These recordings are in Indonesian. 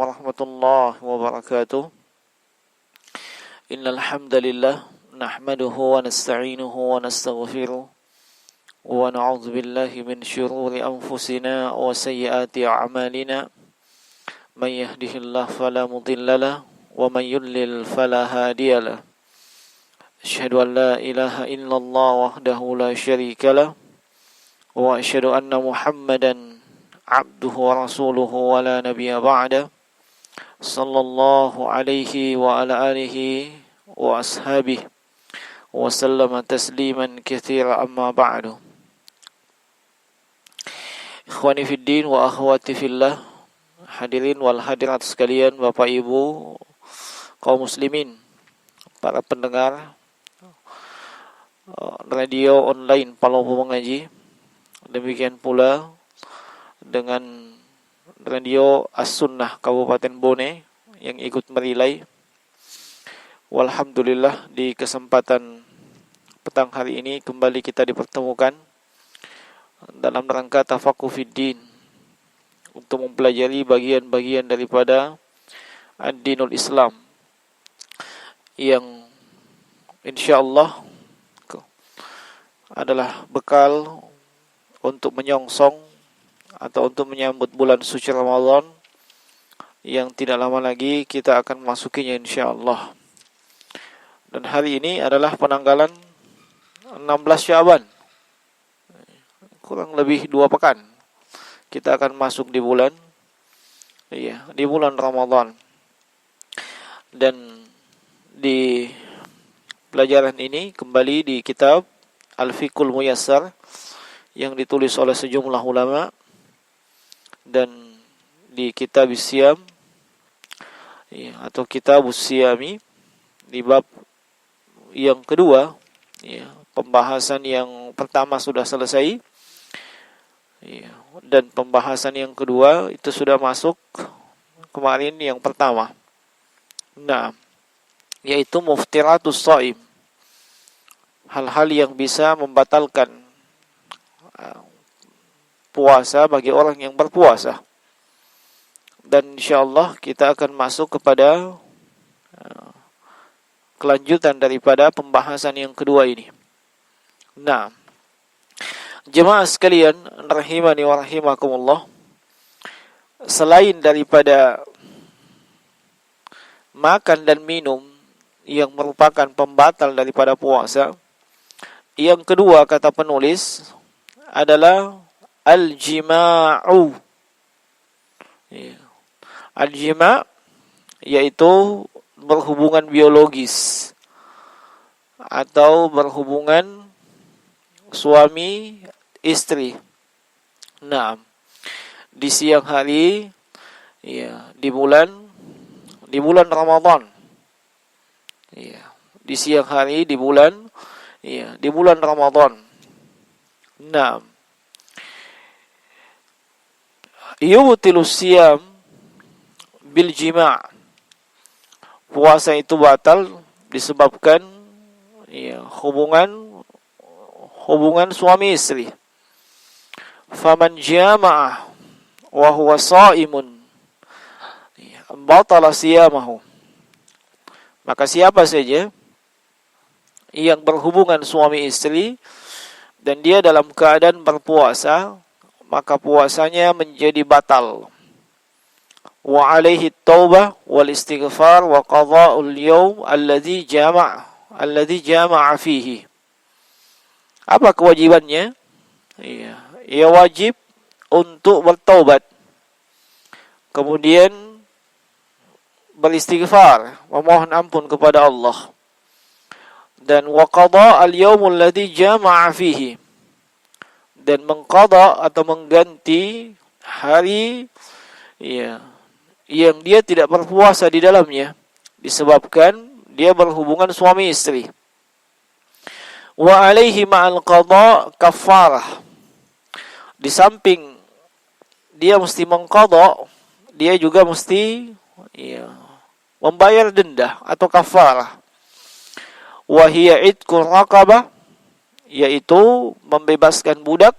warahmatullahi wabarakatuh. Innal hamdalillah nahmaduhu wa nasta'inuhu wa nastaghfiruh wa na'udzu billahi min shururi anfusina wa sayyiati a'malina. May yahdihillahu fala mudilla lahu wa may yudlil fala hadiya lahu. Asyhadu an la ilaha illallah wahdahu la syarika lahu wa asyhadu anna Muhammadan abduhu wa rasuluhu wa la nabiyya ba'da. Sallallahu alaihi wa ala alihi wa ashabihi wa sallama tasliman katsira amma ba'du. Ikhwani fid din wa akhwati fillah, hadirin wal hadirat sekalian, Bapak Ibu kaum muslimin, para pendengar radio online Palopo Mengaji, demikian pula dengan radio As-Sunnah Kabupaten Bone yang ikut merilai. Walhamdulillah, di kesempatan petang hari ini kembali kita dipertemukan dalam rangka tafaqquh fid din, untuk mempelajari bagian-bagian daripada ad-dinul Islam yang insyaallah adalah bekal untuk menyongsong atau untuk menyambut bulan suci Ramadan yang tidak lama lagi kita akan memasukinya insyaallah. Dan hari ini adalah penanggalan 16 Sya'ban. Kurang lebih 2 pekan kita akan masuk di bulan Ramadan. Dan di pelajaran ini kembali di kitab Al-Fiqhul Muyassar yang ditulis oleh sejumlah ulama, dan di kitab Siyam atau kitab Siyami di bab yang kedua, pembahasan yang pertama sudah selesai, dan pembahasan yang kedua itu sudah masuk kemarin yang pertama. Nah, yaitu muftiratus shaim, hal-hal yang bisa membatalkan puasa bagi orang yang berpuasa. Dan insyaallah kita akan masuk kepada kelanjutan daripada pembahasan yang kedua ini. Nah, jemaah sekalian rahimani wa rahimakumullah, selain daripada makan dan minum yang merupakan pembatal daripada puasa, yang kedua kata penulis adalah al-jima'u. Al-jima' yaitu berhubungan biologis atau berhubungan suami istri. Nah, di siang hari, di bulan Ramadan. Di siang hari di bulan Ramadan. Nah, yubtilu siyam bil jima'. Puasa itu batal disebabkan hubungan suami istri. Faman jama'a wa huwa sha'imun batala siyamahu. Maka siapa saja yang berhubungan suami istri dan dia dalam keadaan berpuasa, maka puasanya menjadi batal. Wa alaihi taubah wal istighfar wa qada'ul yawm alladhi jama'a fihi. Apa kewajibannya? Ia wajib untuk bertaubat, kemudian beristighfar, memohon ampun kepada Allah, dan wa qada'al yawm alladhi jama'a fihi, dan mengqada atau mengganti hari yang dia tidak berpuasa di dalamnya disebabkan dia berhubungan suami istri. Wa alaihi ma'al qada kafarah. Di samping dia mesti mengqada, dia juga mesti membayar denda atau kafarah. Wa hiya itqur raqabah, yaitu membebaskan budak.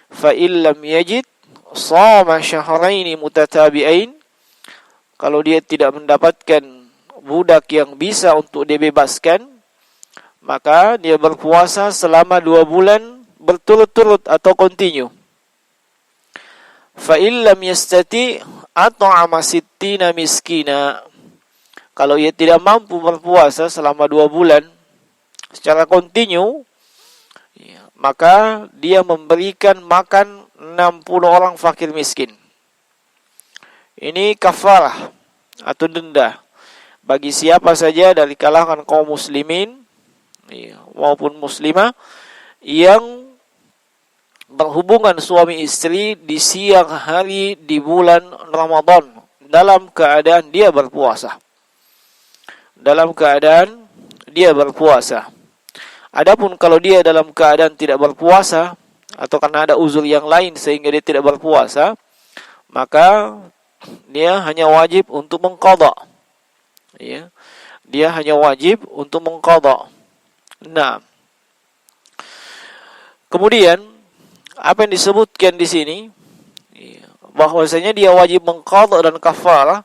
Fa illam yajid shama syahraini mutatabi'ain. kalau dia tidak mendapatkan budak yang bisa untuk dibebaskan, maka dia berpuasa selama 2 bulan berturut-turut atau continue. Fa illam yastati at'ama sittina miskina. Kalau ia tidak mampu berpuasa selama 2 bulan secara continue, maka dia memberikan makan 60 orang fakir miskin. Ini kafarah atau denda bagi siapa saja dari kalangan kaum muslimin maupun muslimah yang berhubungan suami istri di siang hari di bulan Ramadan dalam keadaan dia berpuasa. Adapun kalau dia dalam keadaan tidak berpuasa atau karena ada uzur yang lain sehingga dia tidak berpuasa, maka dia hanya wajib untuk mengqadha. Dia hanya wajib untuk mengqadha. Nah, kemudian apa yang disebutkan di sini bahwasanya dia wajib mengqadha dan kafarah,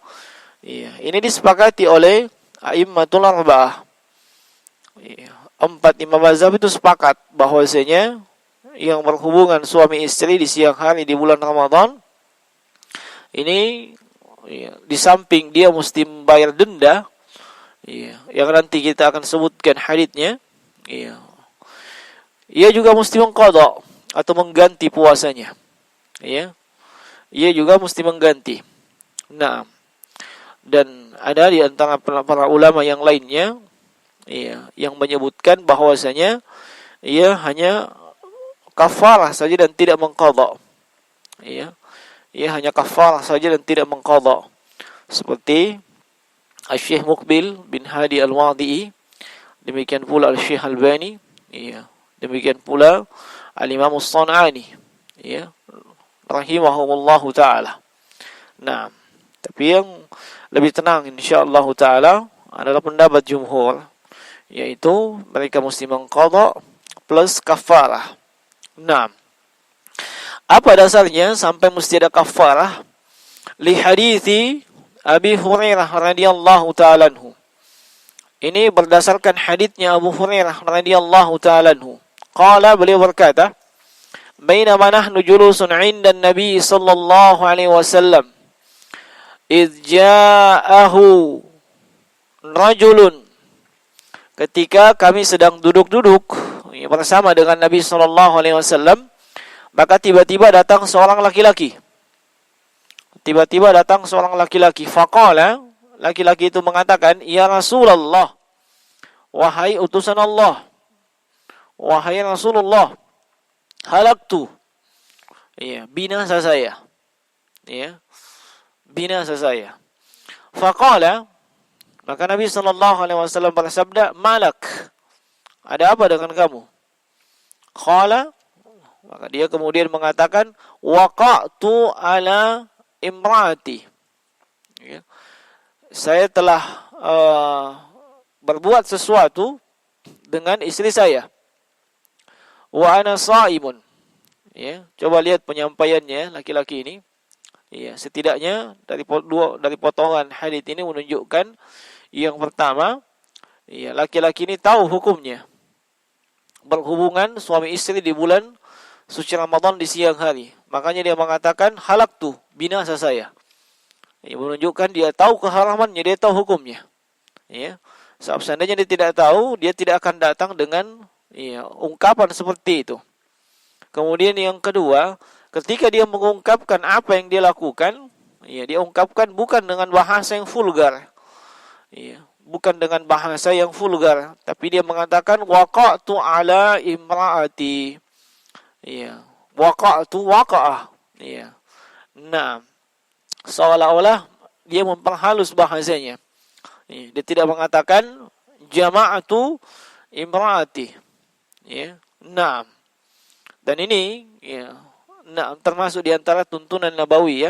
ini disepakati oleh a'immatul arba'ah. 4 imam mazhab itu sepakat bahwasanya yang berhubungan suami istri di siang hari di bulan Ramadan ini di samping dia mesti membayar denda, yang nanti kita akan sebutkan haditsnya, ia juga mesti mengqadha atau mengganti puasanya. Ia juga mesti mengganti. Nah, dan ada di antara para ulama yang lainnya yang menyebutkan bahwasanya ia hanya kafarah saja dan tidak mengqadha. Ia hanya kafarah saja dan tidak mengqadha. Seperti Syekh Muqbil bin Hadi Al-Wadi'i, demikian pula Syekh Albani, demikian pula Al-Imam As-San'ani, rahimahumullahu taala. Nah, tapi yang lebih tenang insyaallah taala adalah pendapat jumhur, yaitu mereka mesti mengqadha plus kafarah. Nah, apa dasarnya sampai mesti ada kafarah? Li hadithi Abi Hurairah radhiyallahu ta'ala anhu. Ini berdasarkan haditsnya Abu Hurairah radhiyallahu ta'ala anhu. Qala, beliau berkata, "Bainama nahnu julusun 'inda an-nabi sallallahu alaihi wasallam, idz ja'ahu rajulun." Ketika kami sedang duduk-duduk bersama dengan Nabi sallallahu alaihi wasallam, maka tiba-tiba datang seorang laki-laki. Faqala, laki-laki itu mengatakan, "Ya Rasulullah, wahai utusan Allah, wahai Rasulullah, halaktu." Binasa saya. Binasa saya. Faqala, maka Nabi sallallahu alaihi wasallam bersabda, "Malak? Ada apa dengan kamu?" Qala, maka dia kemudian mengatakan, "Waqa'tu ala imraati." Saya telah berbuat sesuatu dengan istri saya. Wa ana shaimun. Coba lihat penyampaiannya laki-laki ini. Setidaknya dari potongan hadis ini menunjukkan yang pertama, laki-laki ini tahu hukumnya berhubungan suami istri di bulan suci Ramadan di siang hari. Makanya dia mengatakan, halaktu, binasa saya. Menunjukkan dia tahu keharamannya, dia tahu hukumnya. Sebab seandainya dia tidak tahu, dia tidak akan datang dengan ungkapan seperti itu. Kemudian yang kedua, ketika dia mengungkapkan apa yang dia lakukan, dia ungkapkan bukan dengan bahasa yang vulgar. Bukan dengan bahasa yang vulgar, tapi dia mengatakan waqa'tu ala imraati. Waqa'tu waqa'ah. Nah, seolah-olah dia memperhalus bahasanya. Dia tidak mengatakan jama'atu imraati. Nah, dan ini termasuk di antara tuntunan Nabawi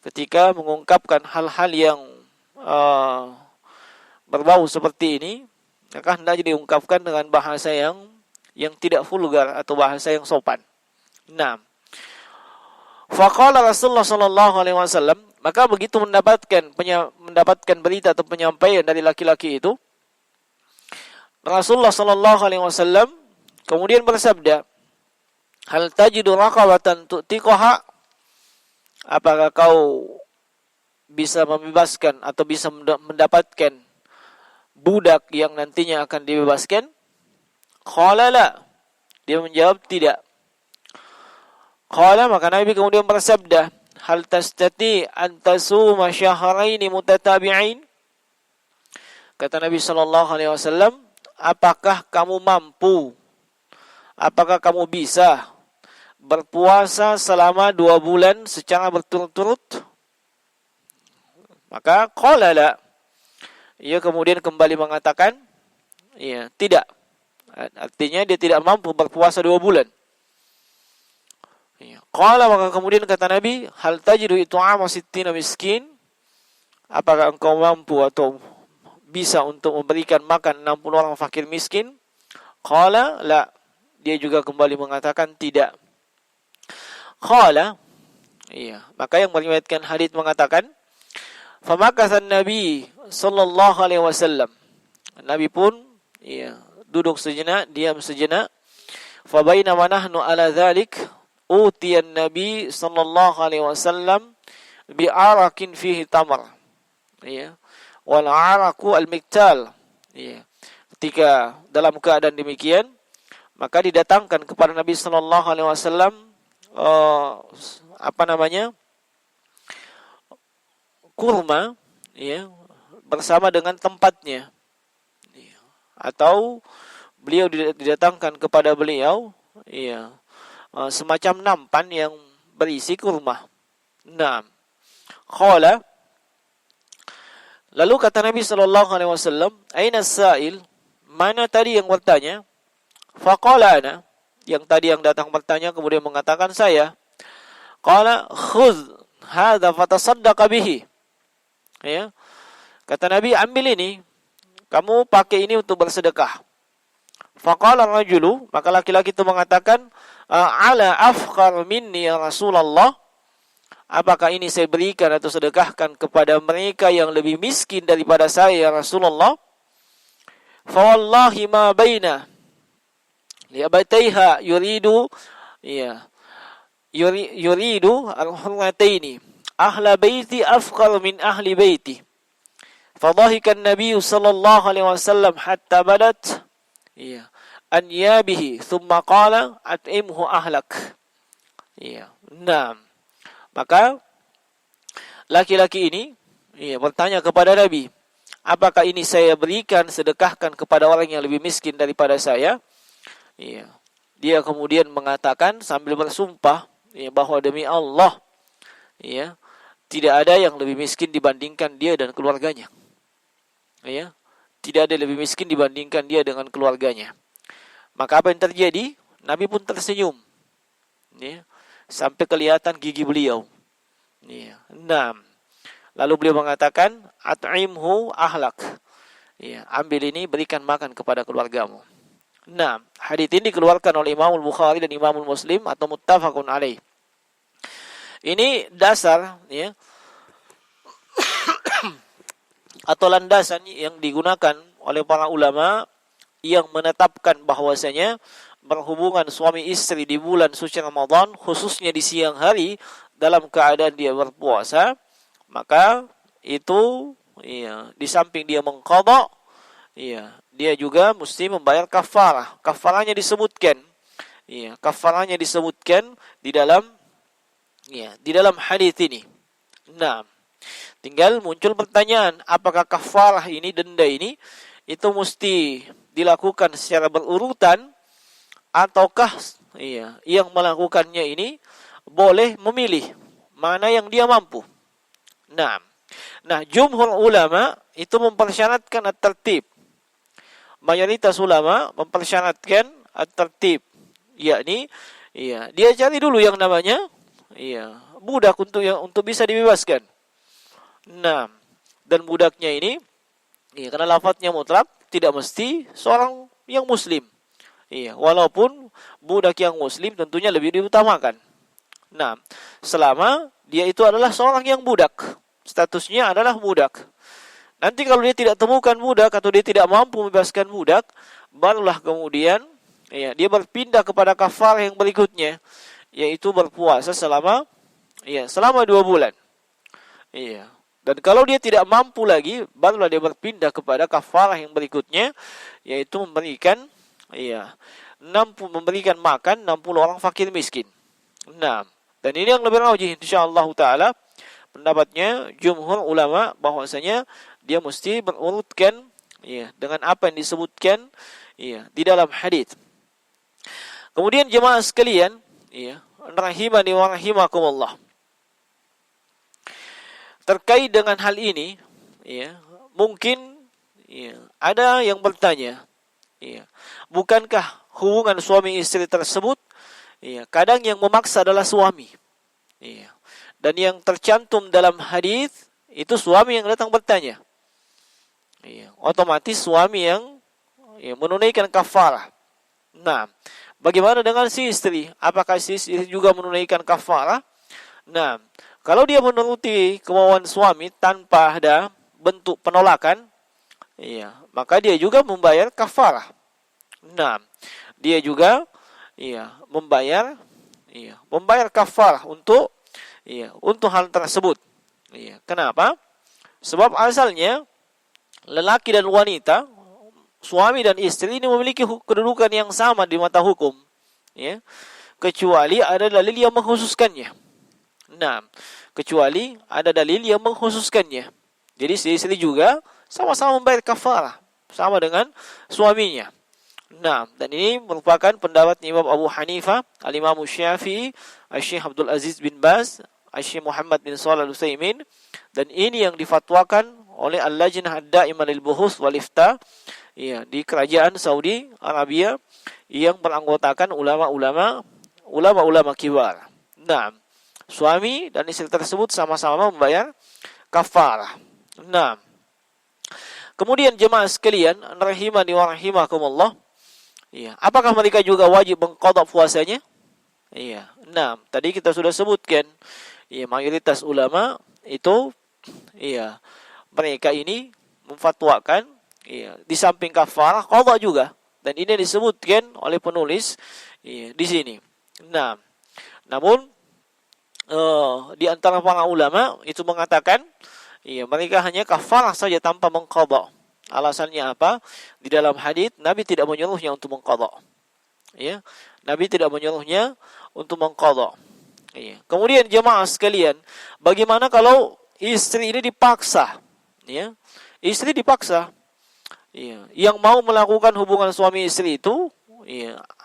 ketika mengungkapkan hal-hal yang berbau seperti ini, maka hendaknya diungkapkan dengan bahasa yang tidak vulgar atau bahasa yang sopan. Nah, faqala Rasulullah sallallahu alaihi wasallam, Maka begitu mendapatkan berita atau penyampaian dari laki-laki itu, Rasulullah sallallahu alaihi wasallam kemudian bersabda, "Hal tajidu raqabatan tu'tiqaha?" Apakah kau bisa membebaskan atau bisa mendapatkan budak yang nantinya akan dibebaskan? Qala la. Dia menjawab tidak. Qala, maka Nabi kemudian bersabda, "Hal tastati an tasuma syahraini mutatabi'ain?" Kata Nabi sallallahu alaihi wasallam, apakah kamu mampu? Apakah kamu bisa berpuasa selama 2 bulan secara berturut-turut? Maka qala la. Ia kemudian kembali mengatakan, ya, tidak. Artinya dia tidak mampu berpuasa 2 bulan. Ya. Qala, maka kemudian kata Nabi, hal tajidu it'ama sittina miskin? Apakah engkau mampu atau bisa untuk memberikan makan 60 orang fakir miskin? Qala la. Dia juga kembali mengatakan tidak. Qala, iya, maka yang meriwayatkan hadits mengatakan, famakathan Nabi sallallahu alaihi wasallam. Nabi pun iya, duduk sejenak, diam sejenak. Fa bainama nahnu ala dzalik utiyan Nabi sallallahu alaihi wasallam bi arakin fihi tamar. Iya. Wal araku al-miktal. Iya. Ketika dalam keadaan demikian, maka didatangkan kepada Nabi sallallahu alaihi wasallam kurma, ya, bersama dengan tempatnya, ya. Atau beliau didatangkan kepada beliau, ya, semacam nampan yang berisi kurma. Naam. Qala, lalu kata Nabi sallallahu alaihi wasallam, aina as-sa'il? Mana tadi yang bertanya? Faqala ana, yang tadi yang datang bertanya kemudian mengatakan saya. Qala khudh hadza fatasaddaq bihi. Ya. Kata Nabi, ambil ini, kamu pakai ini untuk bersedekah. Faqala rajulu, maka laki-laki itu mengatakan, ala afqar minni ya Rasulullah? Apakah ini saya berikan atau sedekahkan kepada mereka yang lebih miskin daripada saya ya Rasulullah? Fa wallahi ma baina liabataiha yuridu, ya, yuridu al-hurmataini ahla baiti afqar min ahli baiti. Fadhahika an-nabiy sallallahu alaihi wasallam hatta badat, ya, anyabihi thumma qala at'imhu ahlak. Ya. Nah, maka laki-laki ini, ya, bertanya kepada Nabi, apakah ini saya berikan, sedekahkan kepada orang yang lebih miskin daripada saya? Ya. Dia kemudian mengatakan sambil bersumpah, ya, bahwa demi Allah, ya, tidak ada yang lebih miskin dibandingkan dia dan keluarganya. Ya, tidak ada lebih miskin dibandingkan dia dengan keluarganya. Maka apa yang terjadi? Nabi pun tersenyum, ya, sampai kelihatan gigi beliau. Ya. Nah, lalu beliau mengatakan, at'imhu ahlak. Ya, ambil ini, berikan makan kepada keluargamu. Nah, hadits ini dikeluarkan oleh Imam Bukhari dan Imam Muslim atau muttafaqun alaih. Ini dasar, ya, atau landasan yang digunakan oleh para ulama yang menetapkan bahwasanya berhubungan suami istri di bulan suci Ramadan, khususnya di siang hari dalam keadaan dia berpuasa, maka itu, ya, di samping dia mengqadha, ya, dia juga mesti membayar kafarah. Kafarahnya disebutkan, ya, kafarahnya disebutkan di dalam, ya, di dalam hadis ini. Nah, tinggal muncul pertanyaan, apakah kafarah ini, denda ini, itu mesti dilakukan secara berurutan, ataukah, ya, yang melakukannya ini boleh memilih mana yang dia mampu. Nah, jumhur ulama itu mempersyaratkan at-tertib. Mayoritas ulama mempersyaratkan at-tertib, yakni, ya, dia cari dulu yang namanya, ya, budak untuk bisa dibebaskan. Nah, dan budaknya ini, ya, karena lafadznya mutlak, tidak mesti seorang yang muslim. Iya, walaupun budak yang muslim tentunya lebih diutamakan. Nah, selama dia itu adalah seorang yang budak. Statusnya adalah budak. Nanti kalau dia tidak temukan budak atau dia tidak mampu membebaskan budak, barulah kemudian dia berpindah kepada kafarah yang berikutnya, yaitu berpuasa selama 2 bulan. Iya. Dan kalau dia tidak mampu lagi, barulah dia berpindah kepada kafarah yang berikutnya, yaitu memberikan makan 60 orang fakir miskin. Nah, dan ini yang lebih rajih insyaallah taala pendapatnya jumhur ulama bahwasanya dia mesti berurutkan dengan apa yang disebutkan di dalam hadis. Kemudian jemaah sekalian, rahimani wa rahimakumullah. Terkait dengan hal ini, mungkin ada yang bertanya, bukankah hubungan suami istri tersebut, kadang yang memaksa adalah suami, dan yang tercantum dalam hadis itu suami yang datang bertanya, otomatis suami yang menunaikan kafarah. Nah, bagaimana dengan si istri? Apakah si istri juga menunaikan kafarah? Nah, kalau dia menuruti kemauan suami tanpa ada bentuk penolakan, maka dia juga membayar kafarah. Nah, dia juga membayar kafarah untuk hal tersebut. Kenapa? Sebab asalnya lelaki dan wanita, suami dan istri ini memiliki kedudukan yang sama di mata hukum, kecuali ada dalil yang mengkhususkannya. Nah, kecuali ada dalil yang mengkhususkannya. Jadi si istri juga sama-sama membayar kafarah, sama dengan suaminya. Nah, dan ini merupakan pendapat Imam Abu Hanifah, Al-Imam Syafi'i, Syekh Abdul Aziz bin Baz, Syekh Muhammad bin Shalih Al-Utsaimin, dan ini yang difatwakan oleh Al-Lajnah Ad-Daimah lil Buhuts wal Ifta, di kerajaan Saudi Arabia yang beranggotakan ulama-ulama kibar. Nah, suami dan istri tersebut sama-sama membayar kafarah. Nah, kemudian jemaah sekalian, rahimani wa rahimakumullah, apakah mereka juga wajib mengqadha puasanya? Nah, tadi kita sudah sebutkan, mayoritas ulama itu, mereka ini memfatwakan, di samping kafarah, qadha juga, dan ini disebutkan oleh penulis di sini. Nah, namun di antara para ulama itu mengatakan, mereka hanya kafarah saja tanpa mengqadha. Alasannya apa? Di dalam hadis Nabi tidak menyuruhnya untuk mengqadha. Nabi tidak menyuruhnya untuk mengqadha. Kemudian jemaah sekalian, bagaimana kalau istri ini dipaksa? Istri dipaksa. Yang mau melakukan hubungan suami istri itu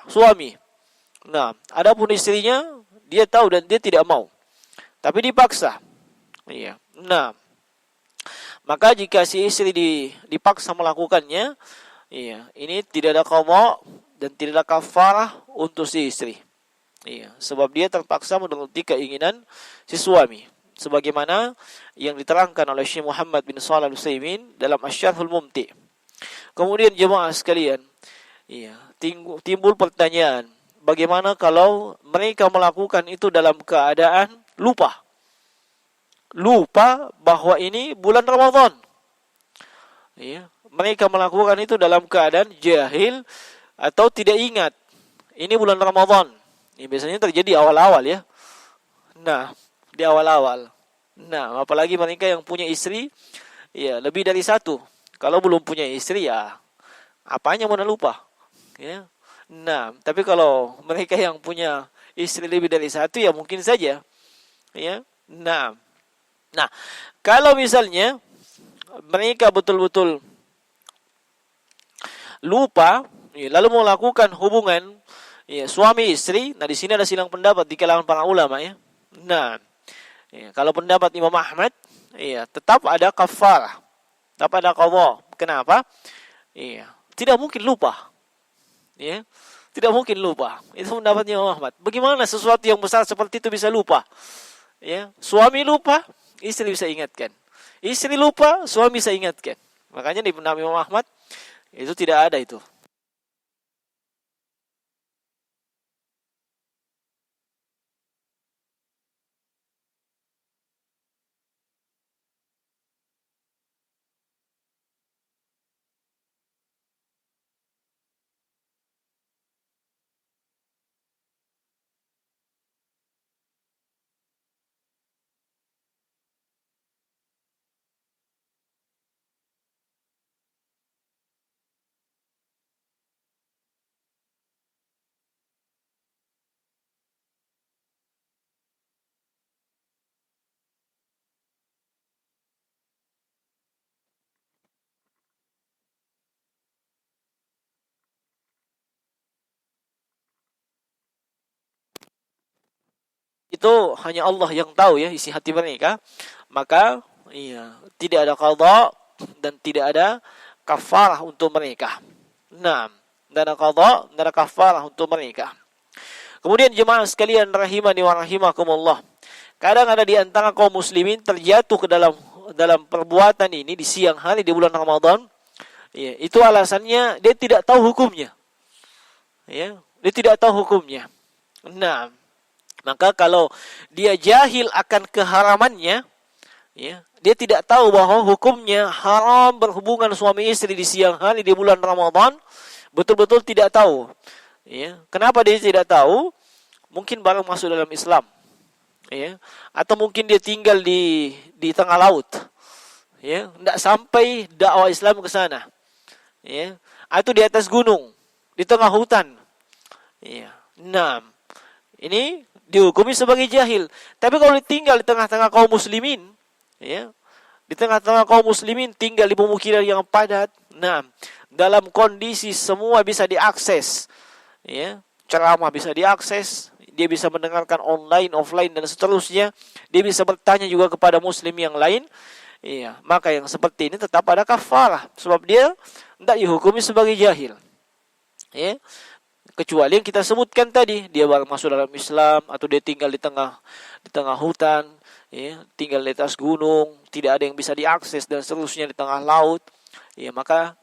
suami. Nah, adapun istrinya dia tahu dan dia tidak mau, tapi dipaksa. Nah, maka jika si istri dipaksa melakukannya, ini tidak ada qadha dan tidak ada kafarah untuk si istri. Sebab dia terpaksa menuruti keinginan si suami, sebagaimana yang diterangkan oleh Syekh Muhammad bin Shalih Al-Utsaimin dalam Asy-Syarhul Mumti'. Kemudian jemaah sekalian, timbul pertanyaan, bagaimana kalau mereka melakukan itu dalam keadaan lupa bahwa ini bulan Ramadan? Mereka melakukan itu dalam keadaan jahil atau tidak ingat ini bulan Ramadan. Ini biasanya terjadi awal-awal ya. Nah, di awal-awal. Nah, apalagi mereka yang punya istri, lebih dari satu. Kalau belum punya istri, apanya mana lupa. Nah, tapi kalau mereka yang punya istri lebih dari satu, mungkin saja. Nah, kalau misalnya mereka betul-betul lupa, lalu melakukan hubungan suami istri, nah di sini ada silang pendapat di kalangan para ulama ya. Nah, kalau pendapat Imam Ahmad, tetap ada kafarah, tetap ada qadha. Kenapa? Tidak mungkin lupa. Tidak mungkin lupa. Itu pendapatnya Imam Ahmad. Bagaimana sesuatu yang besar seperti itu bisa lupa? Suami lupa, istri bisa ingatkan. Istri lupa, suami bisa ingatkan. Makanya di pendapat Imam Ahmad itu tidak ada itu. itu hanya Allah yang tahu ya isi hati mereka. Maka tidak ada qadha dan tidak ada kafarah untuk mereka. Nah, tidak ada qadha, tidak ada kafarah untuk mereka. Kemudian jemaah sekalian rahimani wa rahimakumullah. Kadang ada di antara kaum muslimin terjatuh ke dalam perbuatan ini di siang hari di bulan Ramadan. Ya, itu alasannya dia tidak tahu hukumnya. Ya, dia tidak tahu hukumnya. Nah, maka kalau dia jahil akan keharamannya, ya, dia tidak tahu bahwa hukumnya haram berhubungan suami istri di siang hari di bulan Ramadan, betul-betul tidak tahu. Ya, kenapa dia tidak tahu? Mungkin baru masuk dalam Islam. Ya, atau mungkin dia tinggal di tengah laut. Ya, tidak sampai dakwah Islam ke sana. Ya, atau di atas gunung, di tengah hutan. Ya. Nah, ini dihukumi sebagai jahil. Tapi kalau ditinggal di tengah-tengah kaum muslimin, ya, di tengah-tengah kaum muslimin tinggal di pemukiman yang padat. Nah, dalam kondisi semua bisa diakses, ya, ceramah bisa diakses, dia bisa mendengarkan online, offline dan seterusnya. Dia bisa bertanya juga kepada muslim yang lain. Iya, maka yang seperti ini tetap ada kafarah sebab dia tidak dihukumi sebagai jahil. Ya. Kecuali yang kita sebutkan tadi, dia baru masuk dalam Islam atau dia tinggal di tengah hutan, ya, tinggal di atas gunung, tidak ada yang bisa diakses dan seterusnya di tengah laut. Ya, maka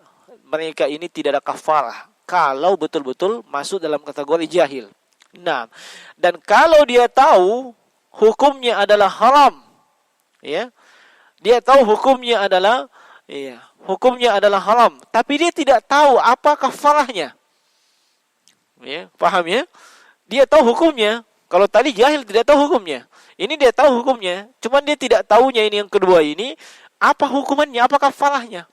mereka ini tidak ada kafarah kalau betul-betul masuk dalam kategori jahil. Nah, dan kalau dia tahu hukumnya adalah haram, ya, dia tahu hukumnya adalah haram, tapi dia tidak tahu apa kafarahnya. Ya, paham ya? Dia tahu hukumnya. Kalau tadi jahil tidak tahu hukumnya. Ini dia tahu hukumnya, cuman dia tidak tahunya ini yang kedua ini apa hukumannya, apa kafarahnya.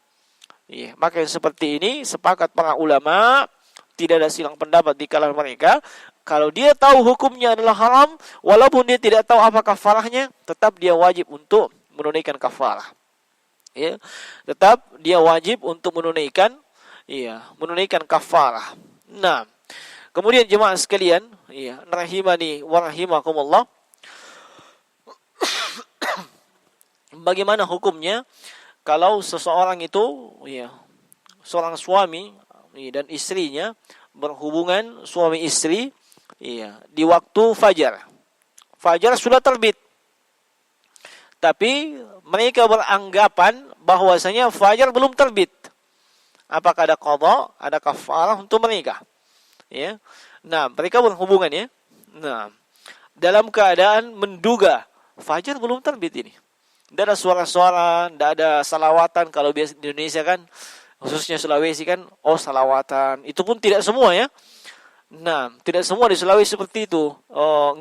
Ya, maka yang seperti ini sepakat para ulama, tidak ada silang pendapat di kalangan mereka. Kalau dia tahu hukumnya adalah haram, walaupun dia tidak tahu apa kafarahnya, tetap dia wajib untuk menunaikan kafarah. Ya, tetap dia wajib untuk menunaikan kafarah. Nah, kemudian jemaah sekalian, ya, rahimani wa rahimakumullah. Bagaimana hukumnya kalau seseorang itu, ya, seorang suami, ya, dan istrinya berhubungan suami istri, iya, di waktu fajar. Fajar sudah terbit. Tapi mereka beranggapan bahwasanya fajar belum terbit. Apakah ada qadha, ada kafarah untuk mereka? Ya. Nah, mereka berhubungan ya. Nah, dalam keadaan menduga fajar belum terbit ini. Tidak ada suara-suara, tidak ada salawatan. Kalau biasa di Indonesia kan, khususnya Sulawesi kan, salawatan. Itu pun tidak semua ya. Nah, tidak semua di Sulawesi seperti itu.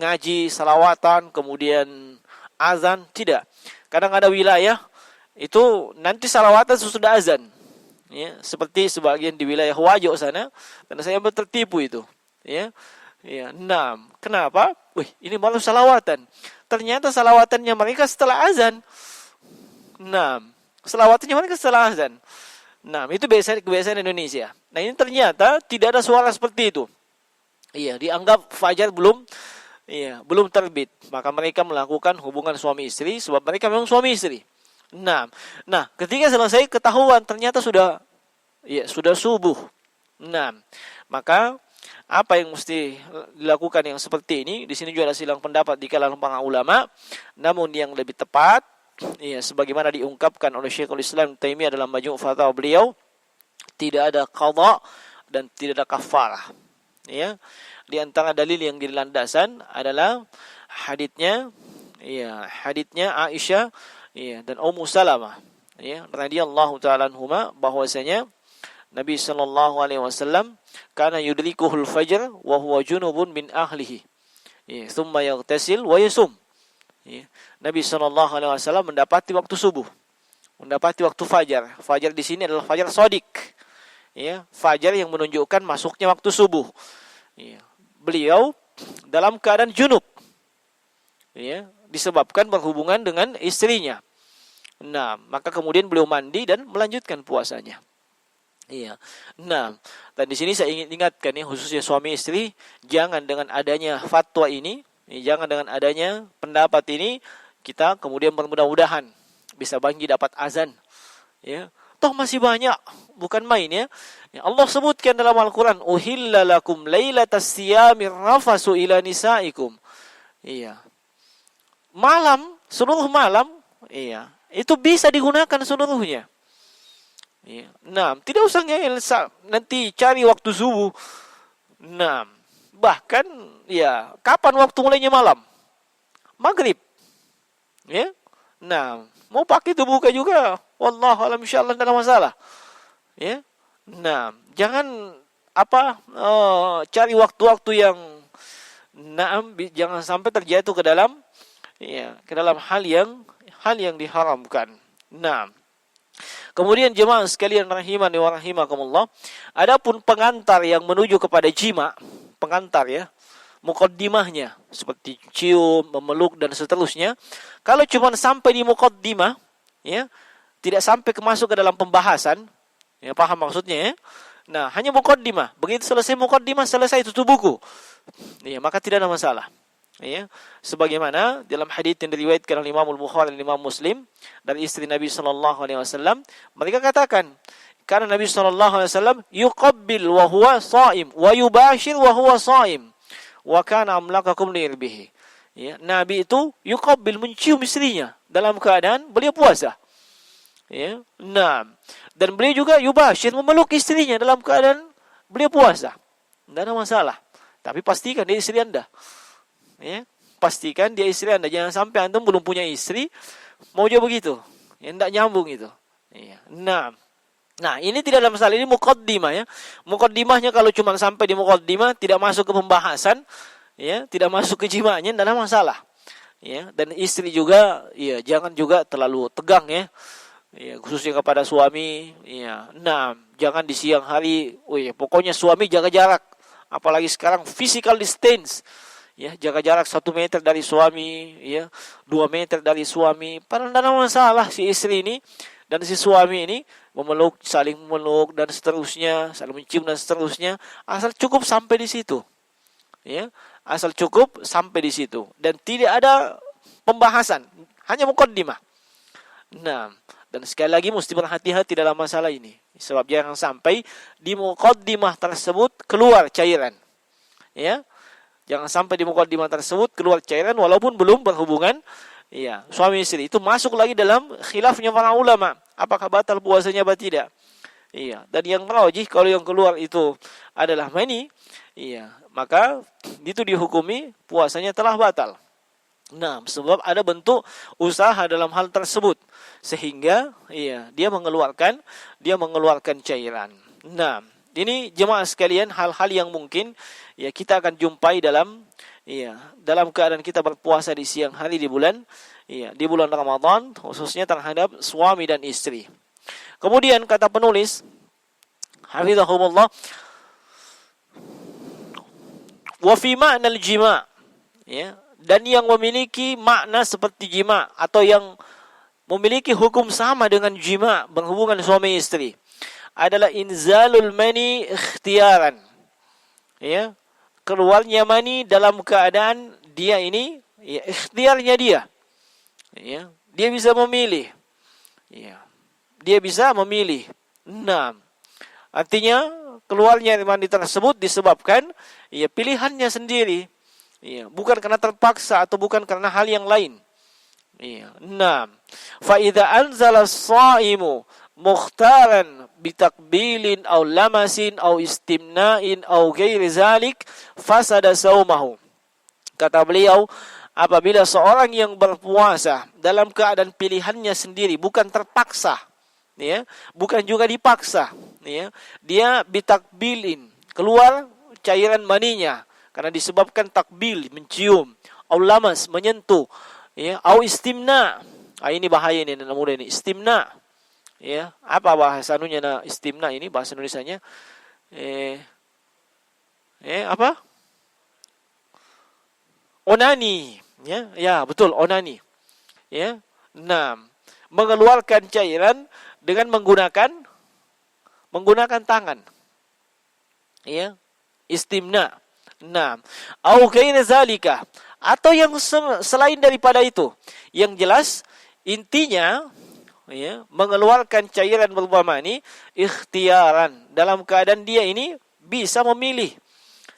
Ngaji, salawatan, kemudian azan, tidak. Kadang ada wilayah itu nanti salawatan sesudah azan. Ya, seperti sebagian di wilayah Wajo sana, karena saya tertipu itu. Ya. Ya, nah, kenapa? Ini malu salawatan. Ternyata salawatannya mereka setelah azan. Nah, salawatannya mereka setelah azan. Nah, itu kebiasaan Indonesia. Nah, ini ternyata tidak ada suara seperti itu. Iya, dianggap fajar belum terbit. Maka mereka melakukan hubungan suami istri sebab mereka memang suami istri. Nah, ketika selesai ketahuan ternyata sudah subuh. Nah, maka apa yang mesti dilakukan yang seperti ini? Di sini juga ada silang pendapat di kalangan para ulama. Namun yang lebih tepat, sebagaimana diungkapkan oleh Syekhul Islam Taimiyah dalam Majmu' Fatawa beliau, tidak ada qadha dan tidak ada kafarah. Ya, di antara dalil yang dilandasan adalah haditsnya Aisyah, dan Ummu Salamah, radhiyallahu ta'ala anhuma, bahwasanya Nabi sallallahu alaihi wasallam kana yudrikuhul fajr wa huwa junubun min ahlihi. Thumma yaghtasil wa yasum. Nabi sallallahu alaihi wasallam mendapati waktu subuh, mendapati waktu fajar. Fajar di sini adalah fajar shadiq. Fajar yang menunjukkan masuknya waktu subuh. Beliau dalam keadaan junub. Disebabkan berhubungan dengan istrinya. Nah, maka kemudian beliau mandi dan melanjutkan puasanya. Nah, dan di sini saya ingin ingatkan khususnya suami istri, jangan dengan adanya fatwa ini, Jangan dengan adanya pendapat ini kita kemudian bermudah-mudahan bisa bangkit dapat azan. Ya, toh masih banyak, bukan main ya. Allah sebutkan dalam Al-Quran, uhilla lakum lailatas siyamir rafasu ila nisaikum. Iya. Malam, seluruh malam, iya, itu bisa digunakan seluruhnya. Iya. Nah, tidak usah ngeyel nanti cari waktu subuh. Nah, bahkan ya, kapan waktu mulainya malam? Maghrib. Ya. Nah, mau pakai itu buka juga. Wallahu alam, insyaallah tidak ada masalah. Ya. Nah, jangan cari waktu-waktu yang jangan sampai terjatuh ke dalam hal yang diharamkan. Nah, kemudian jemaah sekalian rahimani wa rahimakumullah, adapun pengantar yang menuju kepada jima, pengantar ya, muqaddimahnya seperti cium, memeluk dan seterusnya. Kalau cuma sampai di muqaddimah, ya, tidak sampai masuk ke dalam pembahasan, ya paham maksudnya ya. Nah, hanya muqaddimah. Begitu selesai muqaddimah, selesai tutup buku. Ya, maka tidak ada masalah. Ya, sebagaimana dalam hadits yang diriwayatkan oleh Imam Al-Bukhari dan Imam Muslim dari istri Nabi sallallahu alaihi wasallam, mereka katakan, karena Nabi sallallahu alaihi wasallam yuqabbil wa huwa shaim wa yubashir wa huwa shaim wa kana amlakakum liirbihi. Ya, Nabi itu yuqabbil, mencium istrinya dalam keadaan beliau puasa. Ya, nah, dan beliau juga yubashir, memeluk istrinya dalam keadaan beliau puasa. Tidak ada masalah. Tapi pastikan dia istri Anda. Ya, pastikan dia istri Anda. Jangan sampai Anda belum punya istri mau juga begitu. Ya, tidak nyambung itu. Ya. Nah, ini tidak ada masalah. Ini muqaddimah ya. Muqaddimahnya kalau cuma sampai di muqaddimah, tidak masuk ke pembahasan, ya, tidak masuk ke jimanya, tidak ada masalah. Ya, dan istri juga, ya, jangan juga terlalu tegang ya. Ya, khususnya kepada suami, ya. Nah, jangan di siang hari, pokoknya suami jaga jarak. Apalagi sekarang physical distance. Ya, jaga jarak 1 meter dari suami, ya, 2 meter dari suami. Padahal tidak ada masalah si istri ini dan si suami ini memeluk, saling memeluk dan seterusnya, saling mencium dan seterusnya. Asal cukup sampai di situ, ya, asal cukup sampai di situ dan tidak ada pembahasan, hanya muqaddimah. Nah, dan sekali lagi mesti berhati-hati dalam masalah ini, sebab jangan sampai di muqaddimah tersebut keluar cairan, ya. Jangan sampai di muqaddimah tersebut keluar cairan walaupun belum berhubungan, ya, suami istri. Itu masuk lagi dalam khilafnya para ulama, apakah batal puasanya atau tidak. Iya, dan yang rajih kalau yang keluar itu adalah mani, iya, maka itu dihukumi puasanya telah batal. Nah, sebab ada bentuk usaha dalam hal tersebut sehingga iya, dia mengeluarkan cairan. Nah, ini jemaah sekalian hal-hal yang mungkin ya kita akan jumpai dalam keadaan kita berpuasa di siang hari di bulan Ramadan, khususnya terhadap suami dan istri. Kemudian kata penulis hafizahumullah, wa fi ma'nal jima', ya, dan yang memiliki makna seperti jima' atau yang memiliki hukum sama dengan jima', berhubungan suami istri, adalah inzalul mani ikhtiaran, ya, keluarnya mani dalam keadaan dia ini, ya, ikhtiarnya dia, ya, dia bisa memilih, ya, dia bisa memilih. Nah, artinya keluarnya mani tersebut disebabkan ya pilihannya sendiri, ya, bukan karena terpaksa atau bukan karena hal yang lain. Ya. Nah, fa idza anzala as-shaimu mukhtaran bitakbilin aw lamasin aw istimna'in aw ghairi zalik fasada saumahu. Kata beliau, apabila seorang yang berpuasa dalam keadaan pilihannya sendiri, bukan terpaksa, ya, bukan juga dipaksa, ya, dia bitakbilin, keluar cairan maninya karena disebabkan takbil, mencium, aw lamas, menyentuh, ya, aw istimna. Ini bahaya ini, mudah ini, istimna. Ya, apa bahasa anunya istimna ini, bahasa Indonesianya? Apa? Onani, ya, ya betul, onani. Ya. Nah, mengeluarkan cairan dengan menggunakan tangan. Ya, istimna. Nah, au ghairi zalika, atau yang selain daripada itu. Yang jelas intinya ya, mengeluarkan cairan berupa mani ikhtiaran, dalam keadaan dia ini bisa memilih.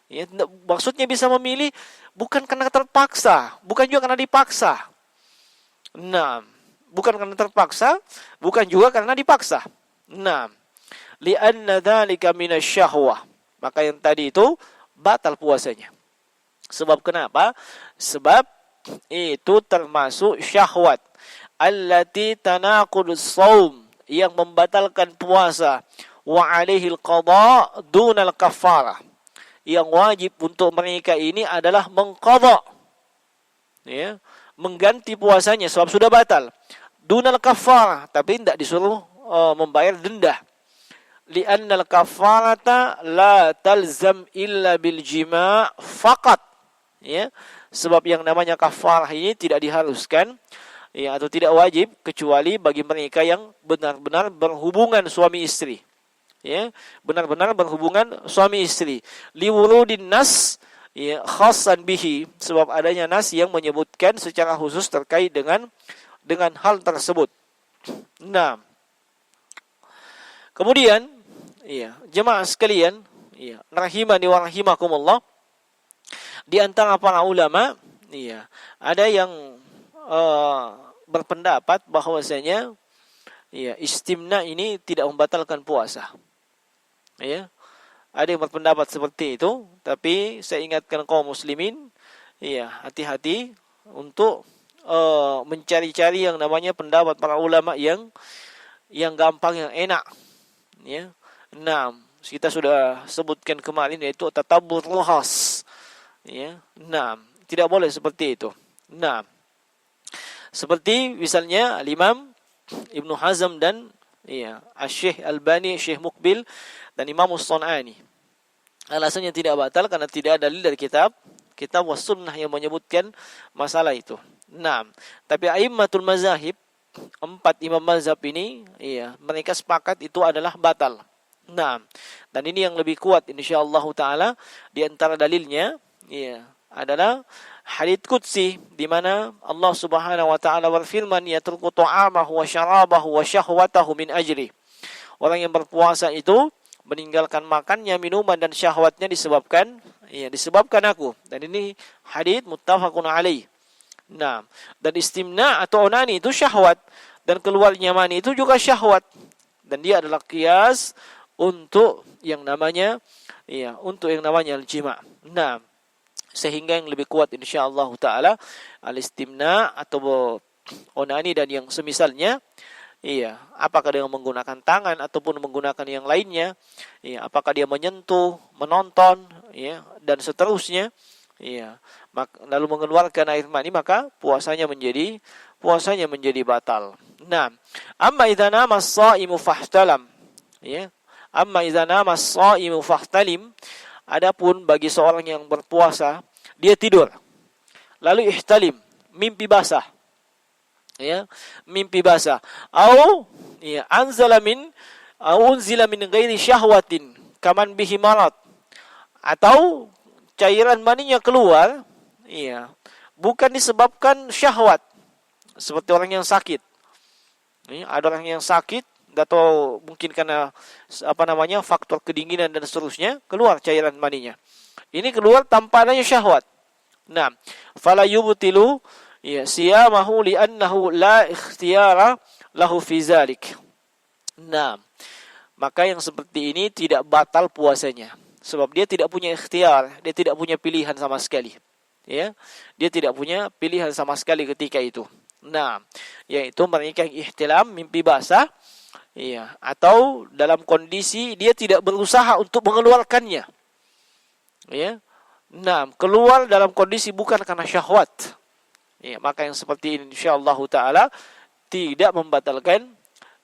Ya, maksudnya bisa memilih bukan karena terpaksa, bukan juga karena dipaksa. Nah, bukan karena terpaksa, bukan juga karena dipaksa. Nah, li'anna dzalika minasyahwah. Maka yang tadi itu batal puasanya. Sebab kenapa? Sebab itu termasuk syahwat allati tanaqudus shaum, yang membatalkan puasa, wa alaihil qada dunal kafarah. Yang wajib untuk mereka ini adalah mengqadha, ya, mengganti puasanya sebab sudah batal. Dunal kafarah, tapi tidak disuruh membayar denda. Li'annal kafarata la talzam illa bil jima' faqat. Ya, sebab yang namanya kafarah ini tidak diharuskan, ya, atau tidak wajib kecuali bagi mereka yang benar-benar berhubungan suami istri. Ya, benar-benar berhubungan suami istri. Liwurudin nas, ya, khassan bihi, sebab adanya nas yang menyebutkan secara khusus terkait dengan hal tersebut. Nah, kemudian, iya, jemaah sekalian, iya, rahimani wa rahimakumullah, di antara para ulama, iya, ada yang berpendapat bahwasanya, iya, istimna ini tidak membatalkan puasa. Ya, ada yang berpendapat seperti itu, tapi saya ingatkan kaum muslimin, iya, hati-hati untuk mencari-cari yang namanya pendapat para ulama yang gampang, yang enak. Ya, nah, kita sudah sebutkan kemarin yaitu tatabbur ruhas. Ya, nah, tidak boleh seperti itu. Nah, seperti misalnya Imam Ibnu Hazm dan, ya, Syekh Albani, Syekh Muqbil dan Imam As-Sun'ani. Alasannya tidak batal karena tidak ada dalil dari kitab was sunnah yang menyebutkan masalah itu. Nah, tapi a'immatul mazahib, 4 imam mazhab ini, iya, mereka sepakat itu adalah batal. Nah, dan ini yang lebih kuat insyaallah taala, di antara dalilnya, iya, adalah hadits qudsi di mana Allah Subhanahu wa taala berfirman, yatruku ta'amahu wa syarabahu wa syahwatahu min ajli. Orang yang berpuasa itu meninggalkan makannya, minuman dan syahwatnya disebabkan aku. Dan ini hadits muttafaqun alaih. Nah, dan istimna atau onani itu syahwat, dan keluarnya mani itu juga syahwat, dan dia adalah qiyas untuk yang namanya, ya, untuk yang namanya al-jima'. Nah, sehingga yang lebih kuat insyaallah taala al-istimna atau onani dan yang semisalnya, iya, apakah dengan menggunakan tangan ataupun menggunakan yang lainnya, iya, apakah dia menyentuh, menonton, ya, dan seterusnya, iya, lalu mengeluarkan air mani, maka puasanya menjadi batal. Nah, amma idza nama as-shaimu fahtalam, ya, amma idza nama as-shaimu fahtalim, adapun bagi seorang yang berpuasa dia tidur lalu ihtalim, mimpi basah, ya, mimpi basah, ya, unzila min ghairi syahwatin kaman bihi marad, atau cairan maninya keluar, iya, bukan disebabkan syahwat, seperti orang yang sakit. Ada orang yang sakit, atau mungkin karena faktor kedinginan dan seterusnya, keluar cairan maninya. Ini keluar tanpa adanya syahwat. Nah, fala yubtilu, ya, siyamahu li'annahu la ikhtiyara lahu fi zalik. Nah, maka yang seperti ini tidak batal puasanya, sebab dia tidak punya ikhtiar, dia tidak punya pilihan sama sekali. Ya, dia tidak punya pilihan sama sekali ketika itu. Nah, yaitu mereka yang ihtilam, mimpi basah, ya, atau dalam kondisi dia tidak berusaha untuk mengeluarkannya. Ya. Nah, keluar dalam kondisi bukan karena syahwat. Ya, maka yang seperti ini insyaallah taala tidak membatalkan,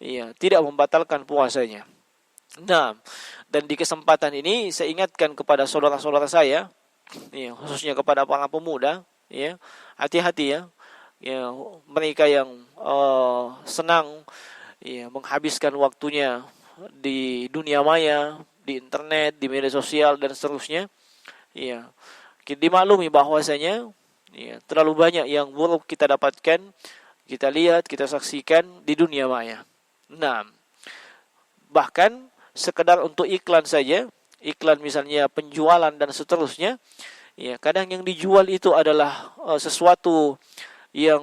ya, tidak membatalkan puasanya. Nah, dan di kesempatan ini saya ingatkan kepada saudara-saudara saya, ya, khususnya kepada para pemuda, ya, hati-hati, ya, ya, mereka yang senang, ya, menghabiskan waktunya di dunia maya, di internet, di media sosial dan seterusnya, ya, dimaklumi bahwasanya, Ya, terlalu banyak yang buruk kita dapatkan, kita lihat, kita saksikan di dunia maya. Nah, bahkan sekedar untuk iklan saja, iklan misalnya penjualan dan seterusnya, ya kadang yang dijual itu adalah sesuatu yang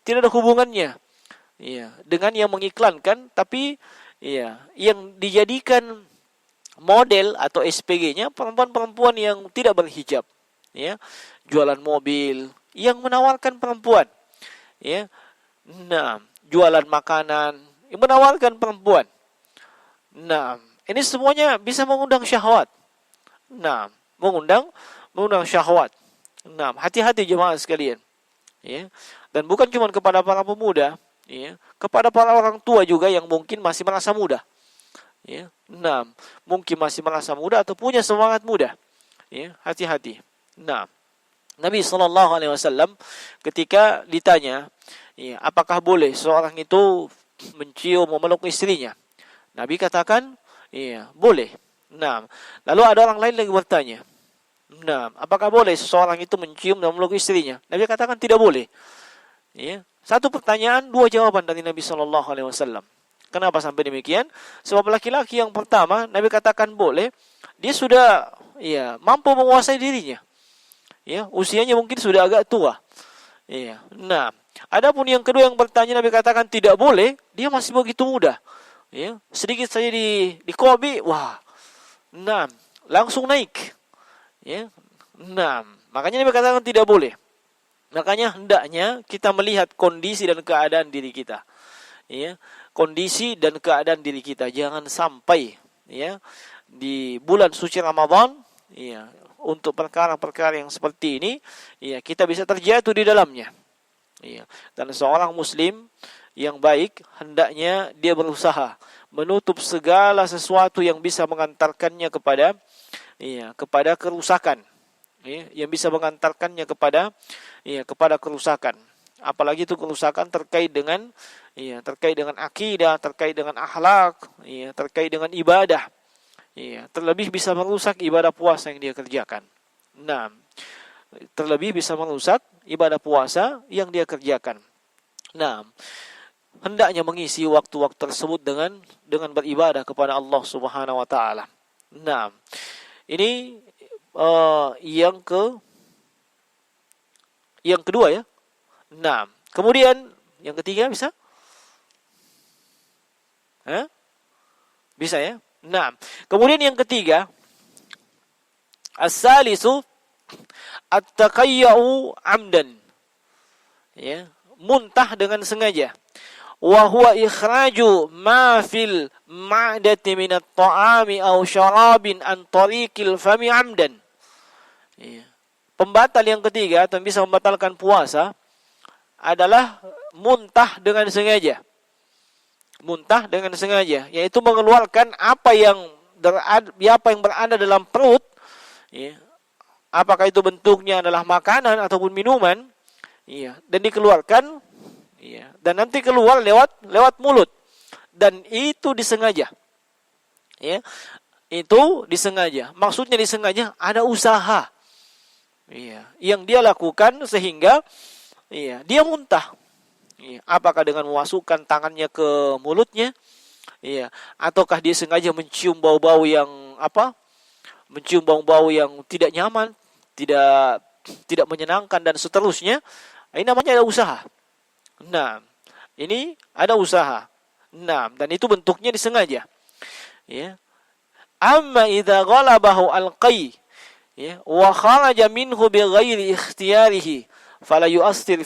tidak ada hubungannya, ya, dengan yang mengiklankan, tapi ya yang dijadikan model atau SPG-nya perempuan-perempuan yang tidak berhijab, ya, jualan mobil yang menawarkan perempuan, ya, nah, jualan makanan yang menawarkan perempuan. Nah, ini semuanya bisa mengundang syahwat. Nah, mengundang syahwat. Nah, hati-hati jemaah sekalian. Ya. Dan bukan cuma kepada para pemuda, ya, kepada para orang tua juga yang mungkin masih merasa muda. Ya. Nah, mungkin masih merasa muda atau punya semangat muda. Ya, hati-hati. Nah, Nabi SAW ketika ditanya, ya, apakah boleh seorang itu mencium, memeluk istrinya? Nabi katakan, iya, boleh. Nah, lalu ada orang lain lagi bertanya, nah, apakah boleh seseorang itu mencium dan memeluk istrinya? Nabi katakan tidak boleh. Ya, satu pertanyaan, dua jawaban dari Nabi SAW. Kenapa sampai demikian? Sebab laki-laki yang pertama, Nabi katakan boleh, dia sudah, ya, mampu menguasai dirinya. Ya, usianya mungkin sudah agak tua. Ya, nah, adapun yang kedua yang bertanya, Nabi katakan tidak boleh, dia masih begitu muda. Ya, sedikit saja di kopi, wah, nah, langsung naik. Ya, nah, makanya Nabi katakan tidak boleh. Makanya hendaknya kita melihat kondisi dan keadaan diri kita. Ya, kondisi dan keadaan diri kita, jangan sampai, ya, di bulan suci Ramadan, ya, untuk perkara-perkara yang seperti ini, ya, kita bisa terjatuh di dalamnya. Ya, dan seorang muslim yang baik hendaknya dia berusaha menutup segala sesuatu yang bisa mengantarkannya kepada, ya, kepada kerusakan, ya, yang bisa mengantarkannya kepada, ya, kepada kerusakan. Apalagi itu kerusakan terkait dengan, ya, terkait dengan akidah, terkait dengan akhlak, ya, terkait dengan ibadah. Ya, terlebih bisa merusak ibadah puasa yang dia kerjakan. Nah, terlebih bisa merusak ibadah puasa yang dia kerjakan. Nah, hendaknya mengisi waktu-waktu tersebut dengan beribadah kepada Allah Subhanahu wa taala. Nah, ini yang kedua, ya. Nah, kemudian yang ketiga bisa? Bisa, ya. Nah, kemudian yang ketiga, as-salisu at-taqayya'u 'amdan. Ya, muntah dengan sengaja. Wa huwa ikhraju ma fil ma'dati min at-ta'ami aw syarabin an tariqil fami 'amdan. Ya. Pembatal yang ketiga atau bisa membatalkan puasa adalah muntah dengan sengaja. Muntah dengan sengaja, yaitu mengeluarkan apa yang berada dalam perut, ya. Apakah itu bentuknya adalah makanan ataupun minuman, ya, dan dikeluarkan, ya, dan nanti keluar lewat mulut, dan itu disengaja, ya, itu disengaja. Maksudnya disengaja ada usaha, ya, yang dia lakukan sehingga, ya, dia muntah. Ya, apakah dengan memasukkan tangannya ke mulutnya, ya, ataukah dia sengaja mencium bau-bau yang mencium bau-bau yang tidak nyaman, tidak menyenangkan dan seterusnya. Ini namanya ada usaha. Nah, ini ada usaha. Nah, dan itu bentuknya disengaja. Ya. Amma idza ghalabahu alqai, ya, wa kharaja minhu bighairi ikhtiyarihi fala yu'assir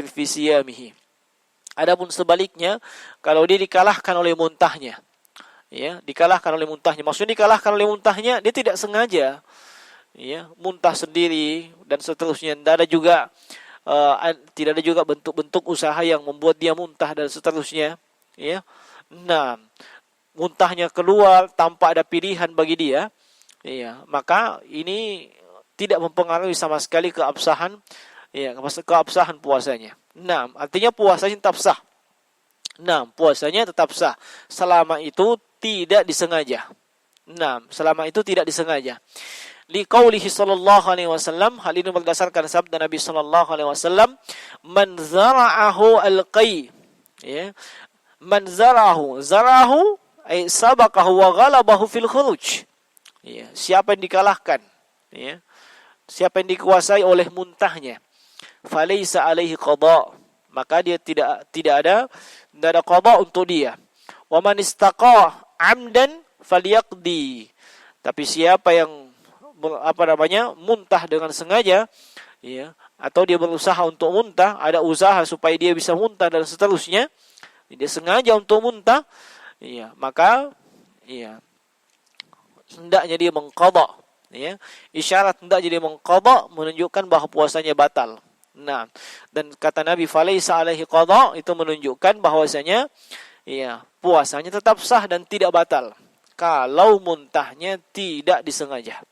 fi siyamihi. Adapun sebaliknya, kalau dia dikalahkan oleh muntahnya, ya, dikalahkan oleh muntahnya. Maksudnya dikalahkan oleh muntahnya, dia tidak sengaja, ya, muntah sendiri dan seterusnya. Tidak ada juga bentuk-bentuk usaha yang membuat dia muntah dan seterusnya, ya. Nah, muntahnya keluar tanpa ada pilihan bagi dia, ya, maka ini tidak mempengaruhi sama sekali keabsahan, ya, keabsahan puasanya. Nah, artinya puasanya tetap sah. Nah, puasanya tetap sah selama itu tidak disengaja. Nah, selama itu tidak disengaja. Liqaulihi sallallahu alaihi wasallam, hal ini berdasarkan sabda Nabi sallallahu alaihi wasallam, man zara'ahu alqai, ya, man zarahu ay sabaqahu wa ghalabahu fil khuruj, ya, siapa yang dikalahkan, ya, siapa yang dikuasai oleh muntahnya, falaisa alaihi qada, maka dia tidak ada qada untuk dia. Wa man istaqa amdan falyaqdi, tapi siapa yang muntah dengan sengaja, ya, atau dia berusaha untuk muntah, ada usaha supaya dia bisa muntah dan seterusnya, dia sengaja untuk muntah, ya, maka, ya, hendaknya dia mengqadha, ya. Isyarat hendaknya dia mengqadha menunjukkan bahwa puasanya batal. Nah, dan kata Nabi falaisa alaihi qadha itu menunjukkan bahwasanya, ya, puasanya tetap sah dan tidak batal kalau muntahnya tidak disengaja.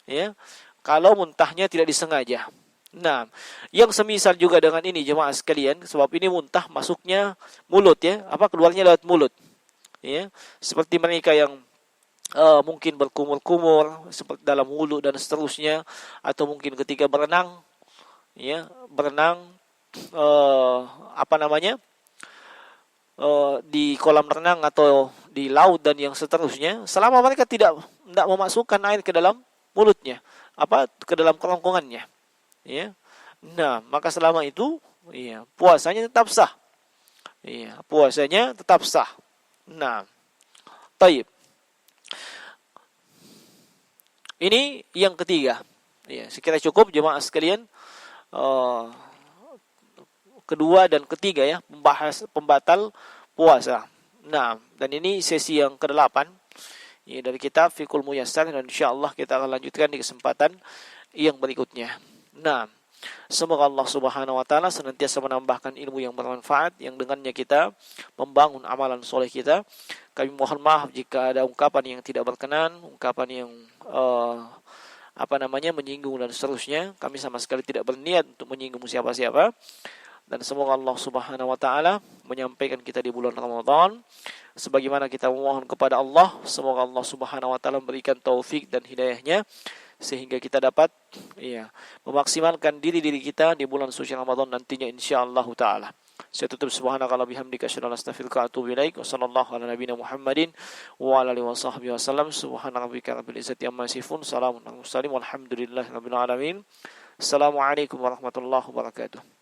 Ya, kalau muntahnya tidak disengaja. Nah, yang semisal juga dengan ini jemaah sekalian, sebab ini muntah masuknya mulut, ya, keluarnya lewat mulut. Ya, seperti mereka yang mungkin berkumur-kumur seperti dalam mulut dan seterusnya, atau mungkin ketika berenang, ya, di kolam renang atau di laut dan yang seterusnya, selama mereka tidak memasukkan air ke dalam mulutnya, ke dalam kerongkongannya, ya. Nah, maka selama itu, ya, puasanya tetap sah. Ya, puasanya tetap sah. Nah, taib. Ini yang ketiga. Ya, sekira cukup jemaah sekalian. Kedua dan ketiga, ya, membahas pembatal puasa. Nah, dan ini sesi yang ke-8, ya, dari kitab Fiqhul Muyassar, dan insyaallah kita akan lanjutkan di kesempatan yang berikutnya. Nah, semoga Allah Subhanahu wa taala senantiasa menambahkan ilmu yang bermanfaat yang dengannya kita membangun amalan soleh kita. Kami mohon maaf jika ada ungkapan yang tidak berkenan, ungkapan yang menyinggung dan seterusnya. Kami sama sekali tidak berniat untuk menyinggung siapa-siapa. Dan semoga Allah Subhanahu wa taala menyampaikan kita di bulan Ramadan sebagaimana kita memohon kepada Allah, semoga Allah Subhanahu wa taala memberikan taufik dan hidayahnya sehingga kita dapat, ya, memaksimalkan diri kita di bulan suci Ramadan nantinya insyaallah taala. Saya tutup subhanakallah bihamdika asyhadu an la ilaha illa anta astaghfiruka wa atubu ilaik. Wassallallahu ala nabiyyina Muhammadin wa ala alihi washabbihi wasallam. Subhana rabbika rabbil izzati amma yasifun. Salamun alal mursalin walhamdulillahi rabbil alamin. Assalamualaikum warahmatullahi wabarakatuh.